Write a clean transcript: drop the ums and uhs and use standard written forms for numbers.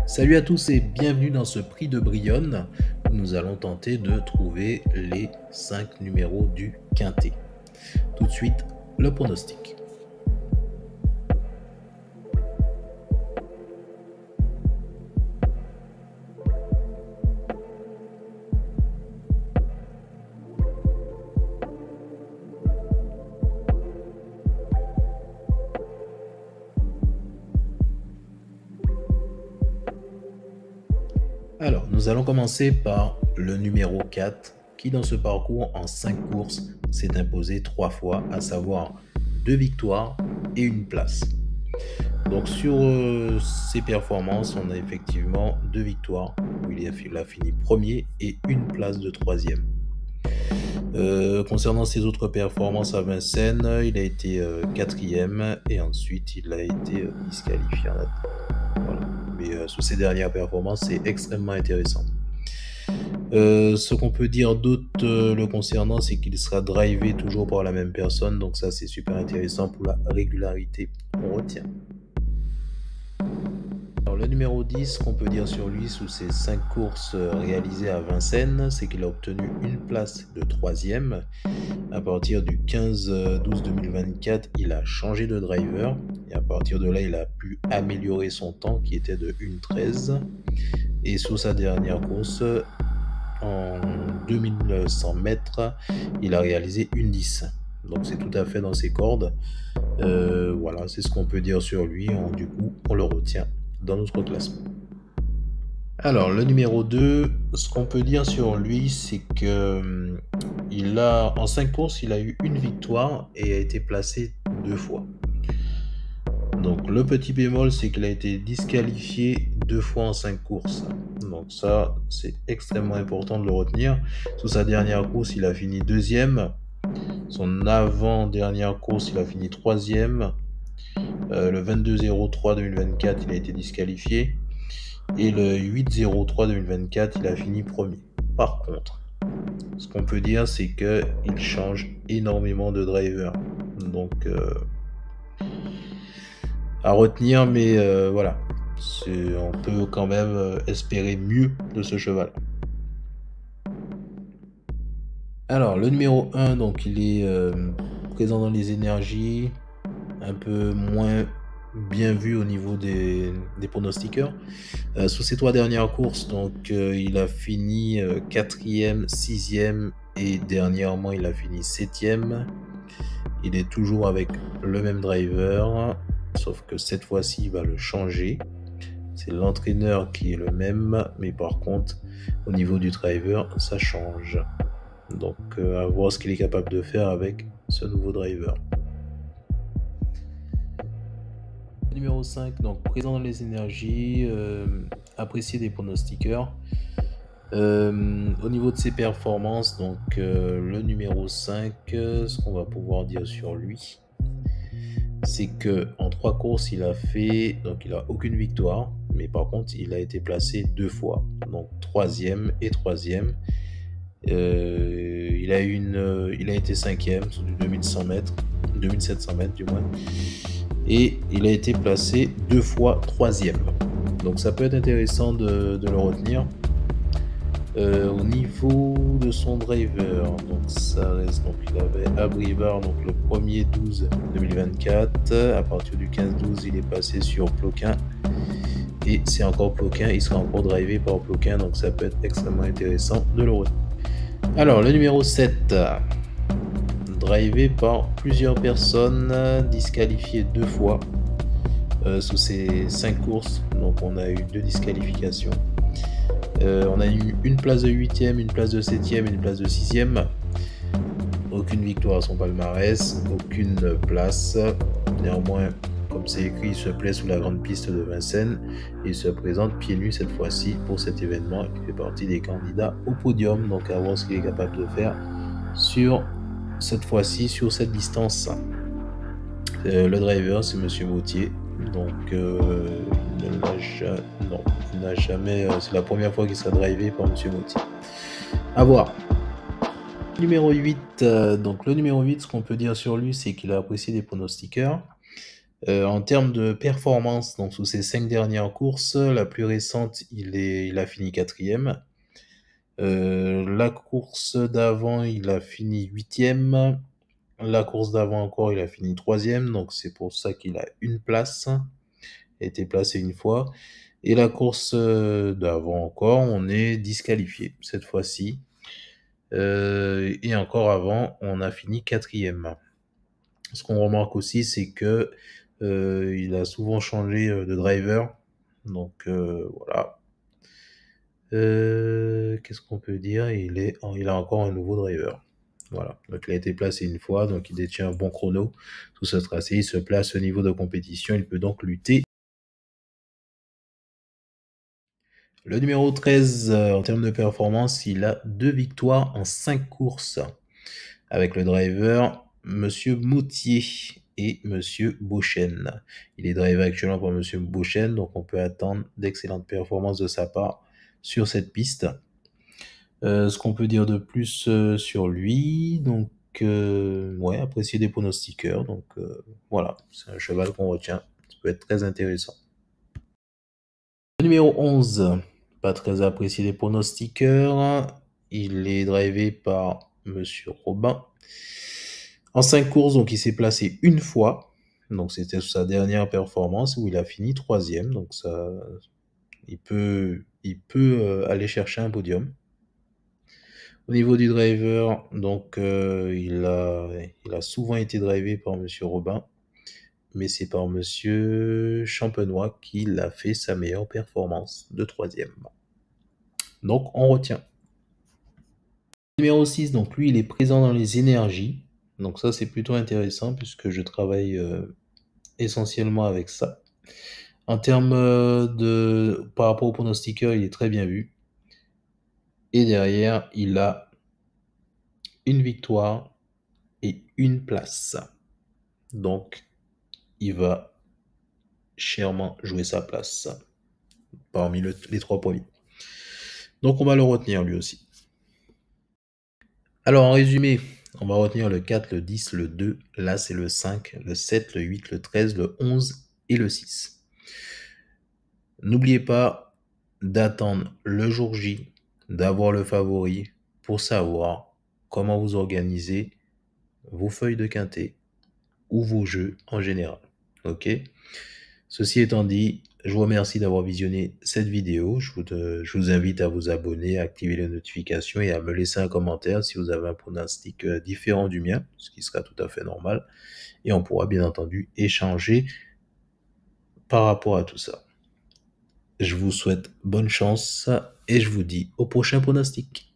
Salut à tous et bienvenue dans ce prix de Brionne où nous allons tenter de trouver les 5 numéros du quintet. Tout de suite, le pronostic. Alors, nous allons commencer par le numéro 4 qui dans ce parcours en 5 courses s'est imposé 3 fois, à savoir 2 victoires et une place. Donc sur ses performances, on a effectivement 2 victoires où il a fini premier et une place de troisième. Concernant ses autres performances à Vincennes, il a été quatrième et ensuite il a été disqualifié. Voilà. Mais sur ses dernières performances, c'est extrêmement intéressant. Ce qu'on peut dire d'autre le concernant, c'est qu'il sera drivé toujours par la même personne, donc ça c'est super intéressant pour la régularité qu'on retient. Alors, le numéro 10, ce qu'on peut dire sur lui sous ses 5 courses réalisées à Vincennes, c'est qu'il a obtenu une place de troisième. À partir du 15-12-2024, il a changé de driver et à partir de là, il a pu améliorer son temps qui était de 1,13. Et sous sa dernière course, en 2100 mètres, il a réalisé 1,10. Donc c'est tout à fait dans ses cordes. Voilà, c'est ce qu'on peut dire sur lui. Du coup, on le retient dans notre classement. Alors, le numéro 2, ce qu'on peut dire sur lui, c'est que en 5 courses, il a eu une victoire et a été placé 2 fois. Donc, le petit bémol, c'est qu'il a été disqualifié 2 fois en 5 courses. Donc ça, c'est extrêmement important de le retenir. Sous sa dernière course, il a fini deuxième. Son avant-dernière course, il a fini troisième. Le 22-03 2024, il a été disqualifié. Et le 8-03 2024, il a fini premier. Par contre, ce qu'on peut dire, c'est qu'il change énormément de driver. Donc, à retenir, mais voilà. On peut quand même espérer mieux de ce cheval. Alors, le numéro 1, donc il est présent dans les énergies, un peu moins bien vu au niveau des pronostiqueurs. Sous ses 3 dernières courses, donc il a fini 4e, 6e et dernièrement il a fini 7e. Il est toujours avec le même driver, sauf que cette fois-ci il va le changer. C'est l'entraîneur qui est le même, mais par contre au niveau du driver ça change. Donc à voir ce qu'il est capable de faire avec ce nouveau driver. Numéro 5, donc présent dans les énergies, apprécié des pronostiqueurs. Au niveau de ses performances, donc le numéro 5, ce qu'on va pouvoir dire sur lui, c'est que en 3 courses, il a aucune victoire, mais par contre, il a été placé 2 fois, donc 3e et 3e. Il a été 5e sur du 2100 mètres, 2700 mètres du moins. Et il a été placé 2 fois 3e. Donc ça peut être intéressant de le retenir. Au niveau de son driver, donc ça reste, donc il avait Abrivar, donc le 1er 12 2024. À partir du 15-12, il est passé sur Ploquin. Et c'est encore Ploquin, il sera encore drivé par Ploquin, donc ça peut être extrêmement intéressant de le retenir. Alors le numéro 7, drivé par plusieurs personnes, disqualifié 2 fois sous ces 5 courses. Donc on a eu 2 disqualifications. On a eu une place de 8e, une place de 7e et une place de 6e. Aucune victoire à son palmarès, aucune place. Néanmoins, comme c'est écrit, il se plaît sous la grande piste de Vincennes et il se présente pieds nus cette fois-ci pour cet événement. Il fait partie des candidats au podium, donc à voir ce qu'il est capable de faire cette fois-ci sur cette distance. Le driver, c'est Monsieur Mautier. Donc, il n'a jamais. C'est la première fois qu'il sera drivé par Monsieur Mautier. À voir. Numéro 8. Donc, le numéro 8, ce qu'on peut dire sur lui, c'est qu'il a apprécié des pronostiqueurs. En termes de performance, donc sous ses 5 dernières courses, la plus récente, il a fini 4e. La course d'avant, il a fini 8e. La course d'avant encore, il a fini 3e, donc c'est pour ça qu'il a une place, a été placé une fois. Et la course d'avant encore, on est disqualifié cette fois-ci. Et encore avant, on a fini 4e. Ce qu'on remarque aussi, c'est que il a souvent changé de driver. Donc voilà. Qu'est-ce qu'on peut dire? Il a encore un nouveau driver. Voilà. Donc il a été placé une fois, donc il détient un bon chrono sur ce tracé. Il se place au niveau de compétition. Il peut donc lutter. Le numéro 13, en termes de performance, il a 2 victoires en 5 courses avec le driver Monsieur Moutier et Monsieur Beauchesne. Il est driver actuellement par Monsieur Beauchesne, donc on peut attendre d'excellentes performances de sa part sur cette piste. Ce qu'on peut dire de plus sur lui, donc ouais, apprécié des pronostiqueurs, donc voilà, c'est un cheval qu'on retient, ça peut être très intéressant. Le numéro 11, pas très apprécié des pronostiqueurs, il est drivé par Monsieur Robin. En 5 courses, donc il s'est placé une fois, donc c'était sa dernière performance où il a fini 3e, donc ça, il peut aller chercher un podium. Au niveau du driver, donc il a souvent été drivé par Monsieur Robin, mais c'est par Monsieur Champenois qu'il a fait sa meilleure performance de 3e. Donc on retient. Numéro 6, donc lui il est présent dans les énergies. Donc ça c'est plutôt intéressant puisque je travaille essentiellement avec ça. En termes par rapport au pronostiqueur, il est très bien vu. Et derrière, il a une victoire et une place. Donc, il va chèrement jouer sa place parmi les 3 premiers. Donc, on va le retenir lui aussi. Alors, en résumé, on va retenir le 4, le 10, le 2, là c'est le 5, le 7, le 8, le 13, le 11 et le 6. N'oubliez pas d'attendre le jour J, d'avoir le favori pour savoir comment vous organisez vos feuilles de quintet ou vos jeux en général. Ok? Ceci étant dit, je vous remercie d'avoir visionné cette vidéo. Je vous invite à vous abonner, à activer les notifications et à me laisser un commentaire si vous avez un pronostic différent du mien, ce qui sera tout à fait normal. Et on pourra bien entendu échanger par rapport à tout ça. Je vous souhaite bonne chance et je vous dis au prochain pronostic.